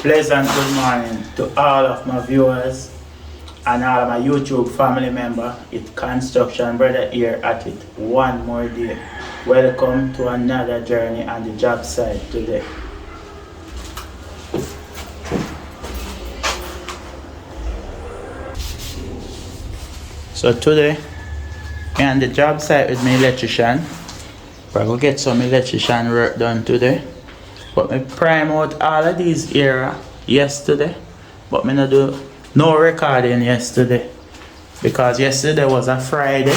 Pleasant good morning to all of my viewers and all of my YouTube family members. It's Construction Brother here at it one more day. Welcome to another journey on the job site today. So today, me on the job site with my electrician. We're going to get some electrician work done today. But me prime out all of these area yesterday. But me not do no recording yesterday. Because yesterday was a Friday.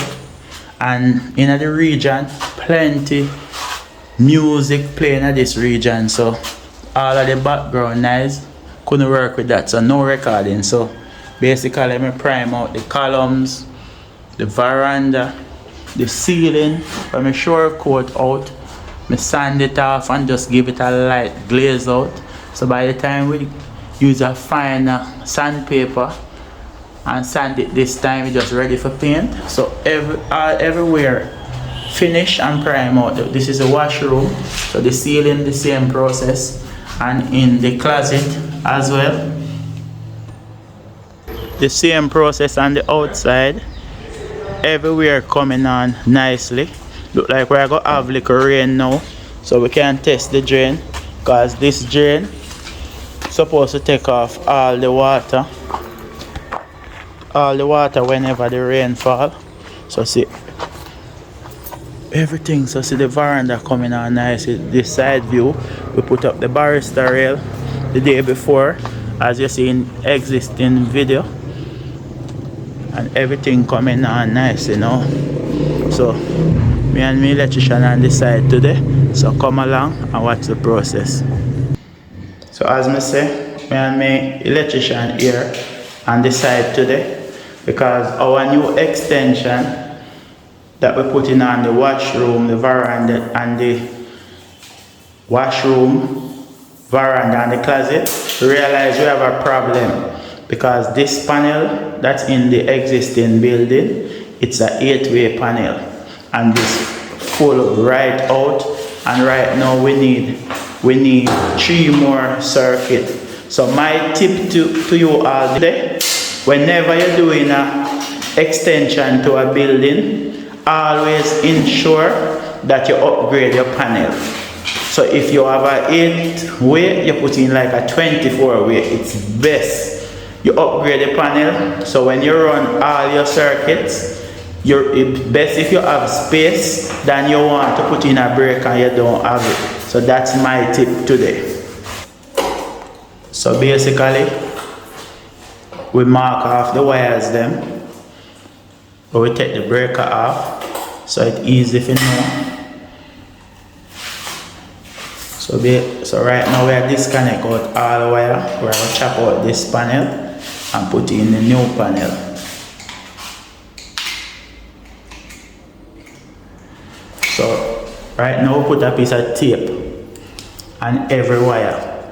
And in the region, plenty music playing in this region. So all of the background noise couldn't work with that. So no recording. So basically me prime out the columns, the veranda, the ceiling, but me sure coat out, me sand it off and just give it a light glaze out. So by the time we use a fine sandpaper and sand it this time, we just ready for paint. So everywhere finish and prime out. This is a washroom, so the ceiling the same process, and in the closet as well the same process on the outside. Everywhere coming on nicely. Look like we're gonna have little rain now, so we can test the drain, because this drain supposed to take off all the water whenever the rain fall. So see everything. So see the veranda coming on nice. This side view, we put up the barrister rail the day before, as you see in existing video, and everything coming on nice, you know. So me and my electrician on this side today, so come along and watch the process. So as me say, me and my electrician here on this side today, because our new extension that we put in on the washroom, the veranda, and the washroom, veranda and the closet, we realize we have a problem. Because this panel that's in the existing building, it's a 8-way panel, and this full right out, and right now we need 3 more circuit. So my tip to you all today, whenever you're doing a extension to a building, always ensure that you upgrade your panel. So if you have a 8-way, you put in like a 24-way, it's best. You upgrade the panel, so when you run all your circuits, it's best if you have space than you want to put in a break and you don't have it. So that's my tip today. So basically, we mark off the wires them, but we take the breaker off, so it's easy if you know. So right now we are disconnect out all the wire. We're going to chop out this panel and put in the new panel. So right now we put a piece of tape on every wire.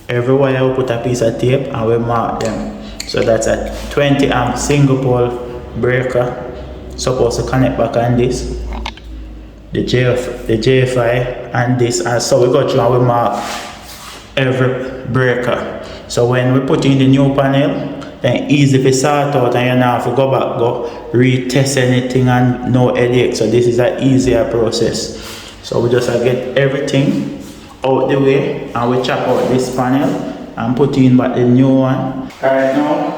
Every wire we put a piece of tape and we mark them. So that's a 20 amp single pole breaker, supposed to connect back on this, the JFI and this, and so we go through and we mark every breaker. So when we put in the new panel, then easy to sort out, and you don't have to go back, retest anything and no headache. So this is an easier process. So we just get everything out the way, and we chop out this panel and put in back the new one. Right now,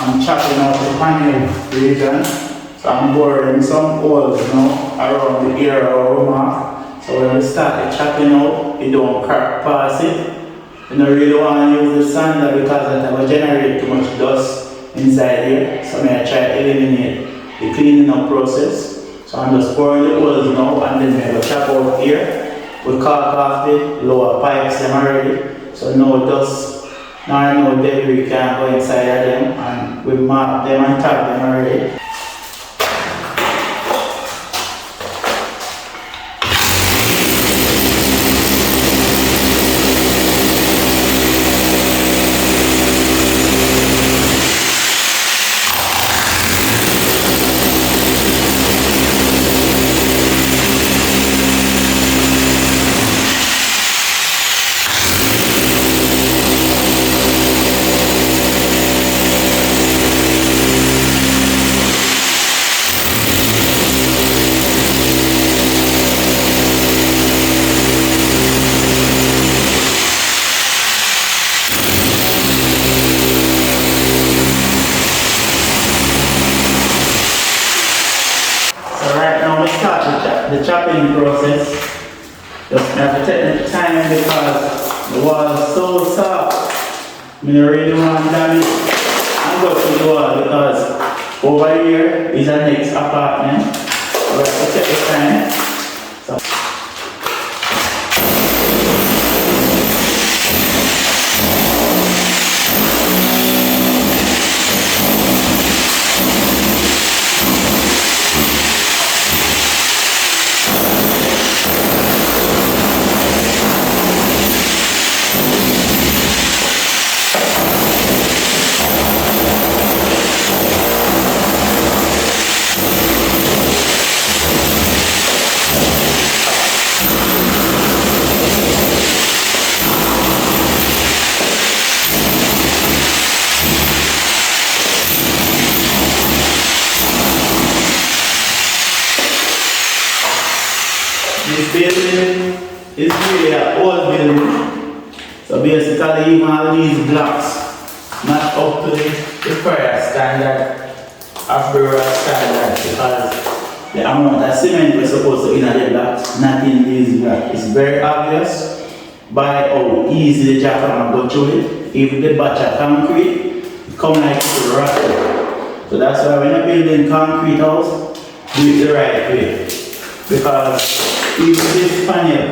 I'm chopping out the panel region. So I'm boring some holes now around the area of our mark. So when we start the chopping out, it don't crack past it. You don't really want to use the sander because it will generate too much dust inside here. So I'm going to try to eliminate the cleaning up process. So I'm just pouring the holes now, and then we will chop out here. We caulk off the lower pipes them already. So no dust, no debris can go inside of them, and we mark them and tag them already. the chopping process. Just have to take the time because the wall is so soft. I don't really want to damage and go to the wall because over here is our next apartment. So we have to take the time. So this building is really an old building. So basically even all these blocks not up to the prior standard of rural standard because the amount of cement we're supposed to in the blocks, not in these blocks. It's very obvious by how easy the jackhammer go through it. Even the batch of concrete, it come like it's rotten. So that's why when you're building concrete house, do it the right way. Because even this panel,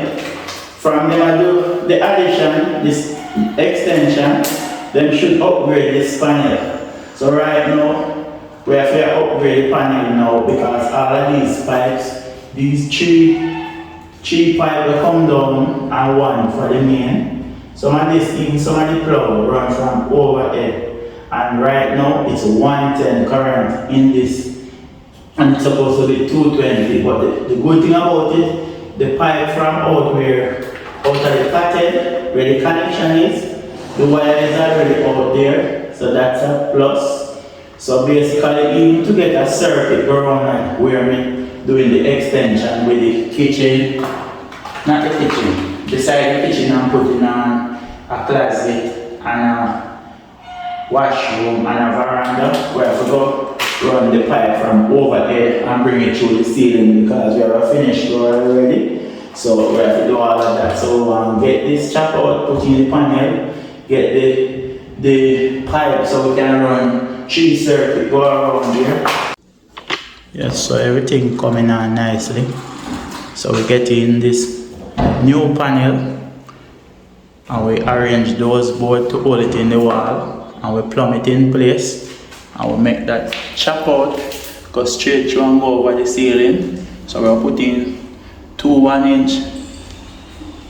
from them I do the addition, this extension, then should upgrade this panel. So right now, we have to upgrade the panel now because all of these pipes, these three pipes will come down and one for the main. Some of this, even some of the plug run from overhead. And right now, it's 110 current in this. And it's supposed to be 220, but the good thing about it, the pipe from out of the pattern, where the connection is, the wire is already out there, so that's a plus. So basically, even to get a circuit go around where I'm doing the extension with the kitchen, not the kitchen, beside the kitchen I'm putting on a closet and a washroom and a veranda where I have to go run the pipe from overhead and bring it through the ceiling because we have a finished floor already. So we have to do all of that. So get this chop out, put in the panel, get the pipe so we can run 3 circuits go around here. Yes, so everything coming on nicely. So we get in this new panel and we arrange those boards to hold it in the wall and we plumb it in place. And we'll make that chop out, go straight through and go over the ceiling. So we'll put in 2 1-inch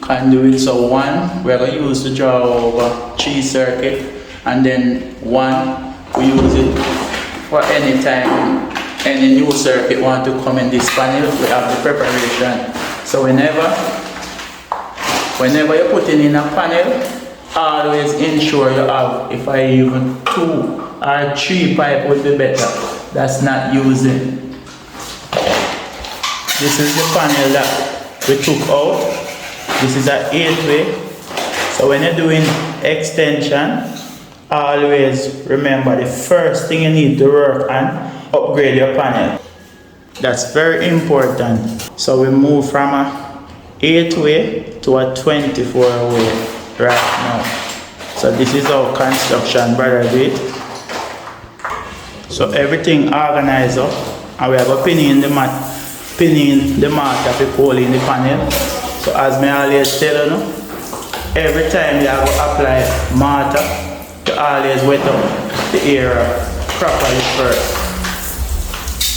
conduits. So one we're going to use to draw over 3 circuits, and then one we use it for any time any new circuit want to come in this panel. We have the preparation. So whenever you're putting in a panel, always ensure you have, if I even 2 or 3 pipe would be better. That's not using. This is the panel that we took out. This is an 8-way. So when you're doing extension, always remember the first thing you need to work on, upgrade your panel. That's very important. So we move from a 8-way to a 24-way right now. So this is our construction brother do it. So everything organized up, and we have a pinning the mortar to pull in the panel. So as me always tell you, every time you have to apply mortar, you always wet up the area properly first,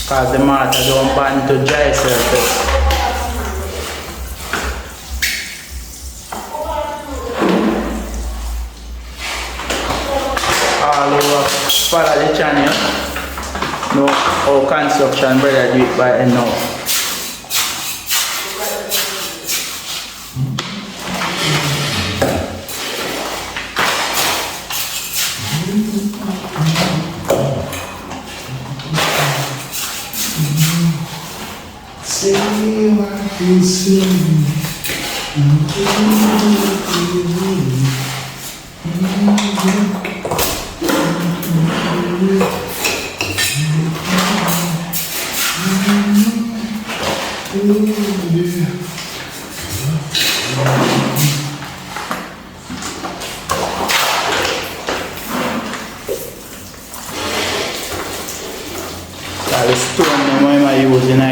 because the mortar don't bond to dry surface. All over, follow the channel. No, our construction brother do it by now. Say what you say. The stone them when I use in it,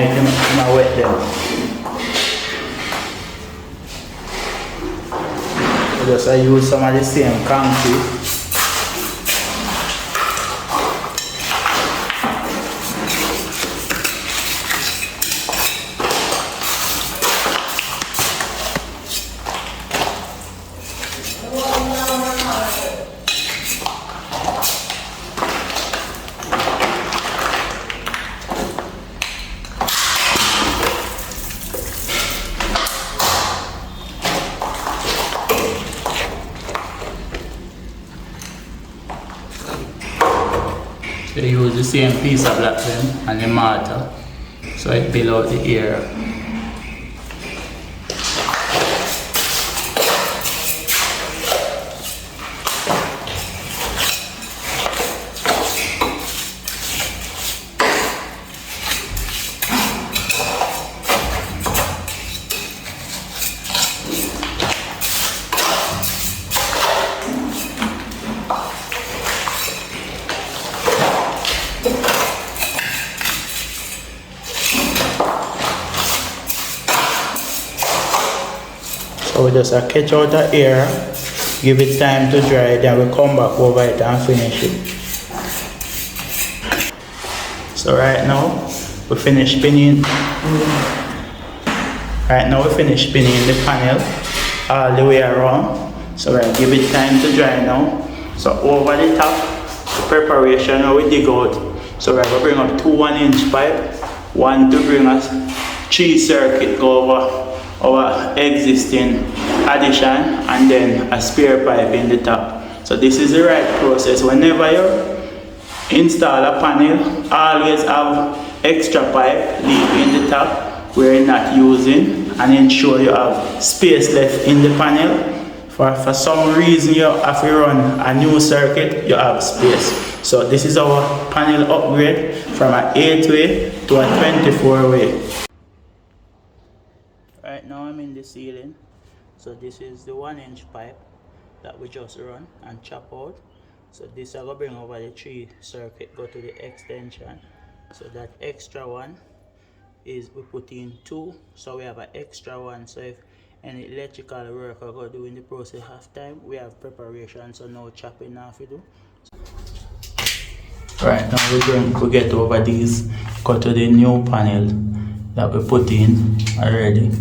I wet them. Just I use some of the same concrete. They use the same piece of black pen and the mortar, so it build out the air. So we just catch out the air, give it time to dry, then we come back over it and finish it. So right now we finish pinning. The panel all the way around. So we give it time to dry now. So over the top, the preparation now we dig out. So we're going to bring up two 1-inch pipe, one to bring us 3 circuit go over our existing addition, and then a spare pipe in the top. So this is the right process. Whenever you install a panel, always have extra pipe leave in the top where you're not using, and ensure you have space left in the panel. For some reason you have to run a new circuit, you have space. So this is our panel upgrade from an 8-way to a 24-way. Right now I'm in the ceiling. So this is the 1-inch pipe that we just run and chop out. So this I will bring over the 3 circuit, go to the extension. So that extra one is we put in 2, so we have an extra one. So if any electrical work I go do in the process half time, we have preparation, so no chopping now to do. Right now we get over these, go to the new panel that we put in already.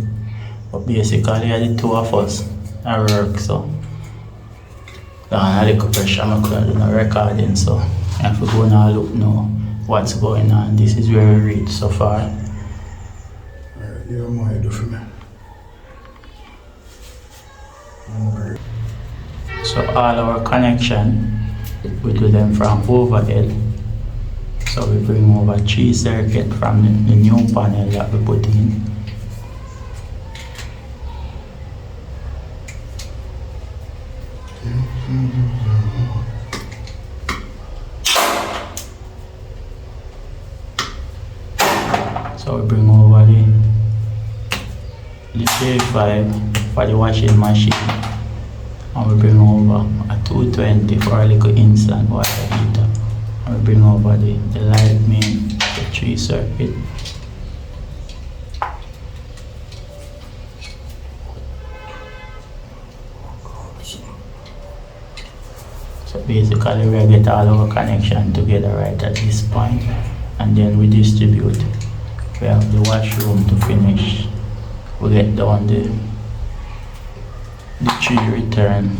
But basically the 2 of us I work, so a little pressure I couldn't do no recording, so I have to go now look now what's going on. This is where we reach so far. Alright, you know what you do for me. So all our connection, we do them from overhead. So we bring over 3 circuit from the new panel that we put in. So we bring over the J5 for the washing machine, and we bring over a 220 for a little instant water heater, and we bring over the light main, the 3 circuit. So basically we get all our connection together right at this point, and then we distribute. We have the washroom to finish. We get down the 3 return,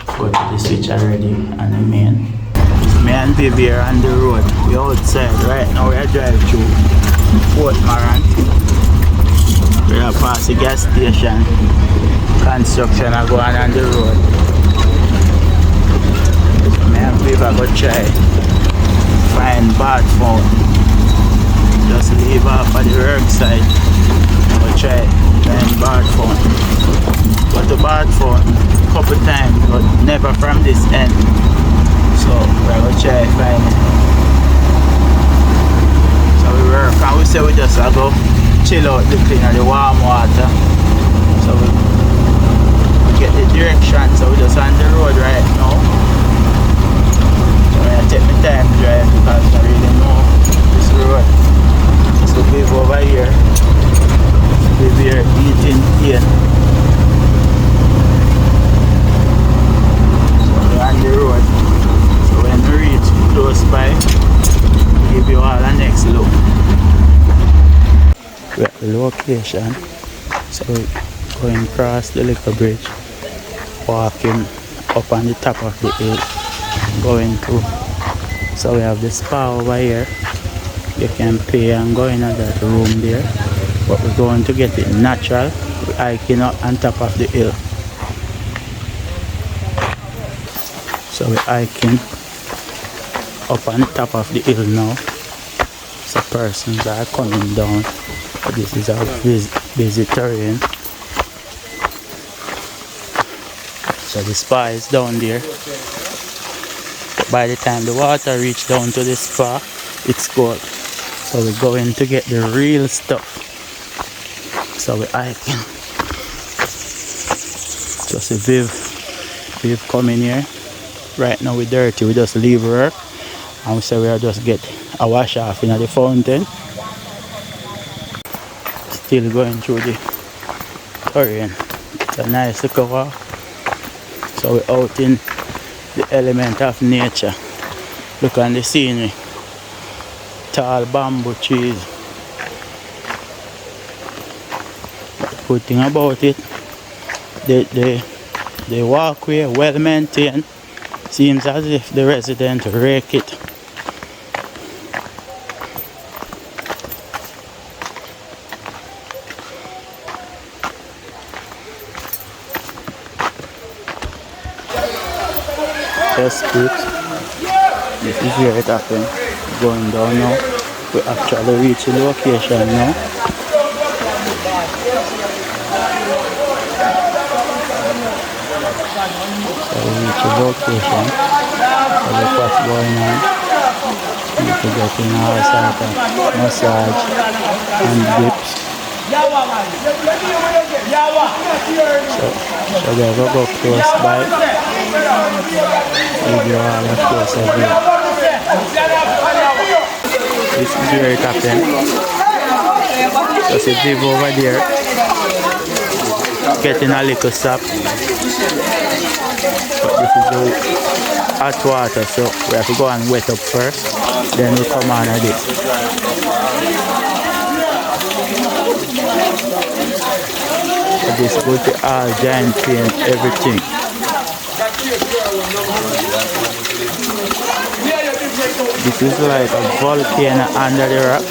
go to the switch already, and the main. Me and Vivi are on the road. We're outside right now. We are driving through Fort Marant. We are past the gas station. Construction are going on the road. Me and Vivi are going to try find bad phone. Just leave off at the work site. We'll try find bad phone. Got the bad phone a couple times, but never from this end. So we're gonna try find it. So we work and we say we just go chill out the clean of the warm water. So we get the direction, so we're just on the road right now. So I take my time drive because I really know this road. So we've over here. We've here eating here. So we're on the road. So when we reach close by, we'll give you all a next look. We're at the location. So we're going across the little bridge, walking up on the top of the hill, going through. So we have the spa over here. You can pay and go in that room there. But we're going to get it natural. We're hiking up on top of the hill. So we're hiking up on the top of the hill now. So persons are coming down. This is our busy terrain. So the spa is down there. But by the time the water reaches down to the spa, it's cold. So we're going to get the real stuff. So we're hiking. So see Viv coming here. Right now we're dirty. We just leave work. And we say we'll just get a wash off in the fountain. Still going through the terrain. It's a nice little walk. So we're out in the element of nature. Look on the scenery. Tall bamboo trees. But the good thing about it, the walkway well maintained. Seems as if the residents rake it. Yes, groups. This is where it happened. Going down now. We actually reach the location now. So we reach the location. So look what's going on. Need to get in all sort of massage and dips. So they will go close by. Give you all a close view. This is where it happened. Just a Viv over there. Getting a little sap. But this is the hot water, so we have to go and wet up first. Then we come on at this. This goes to all giant paint, everything. This is like a volcano under the rock.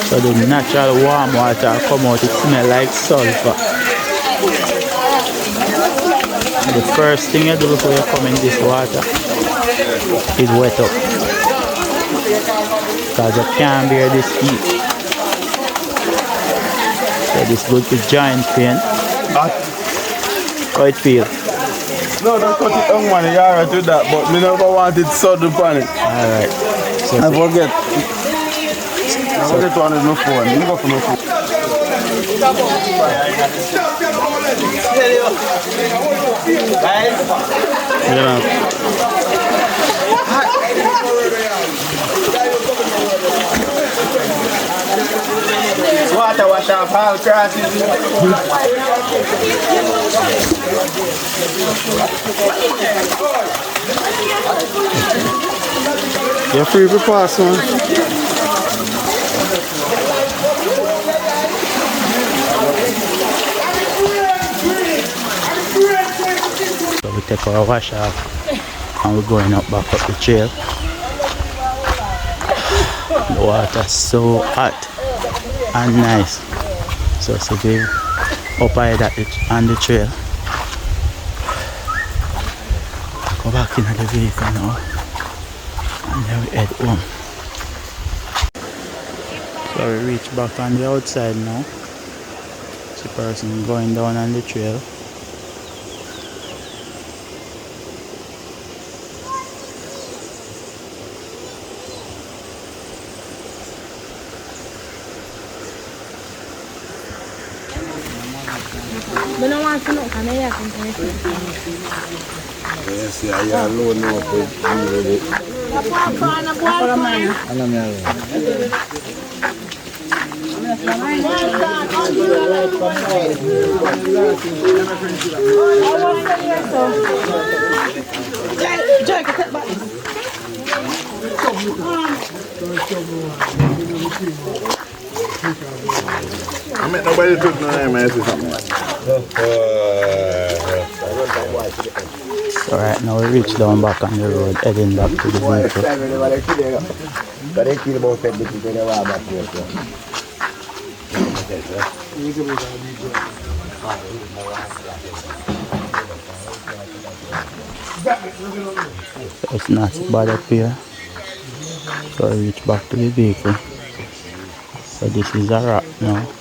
So the natural warm water come out, it smells like sulfur. The first thing you do before you come in this water is wet up. Because you can't bear this heat. So this goes to giant paint. How it feel? No, don't cut it down, man. You alright with that, but me never wanted sudden upon it. Alright. So I forget. I forget one is no phone. You go for no phone. Yeah. water wash off all crosses. You're free to pass, man. So we take our wash off and we're going up back up the trail. The water's so hot and nice. So we up ahead at on the trail. Go back into the vehicle now. And then we head home. So we reach back on the outside now. It's a person going down on the trail. But no one to know, can I have something? Yes, I alone know it. I met nobody took no name, I see something. So right now we reach down back on the road, heading back to the vehicle. So it's not so bad up here. So I reach back to the vehicle. So this is a wrap now.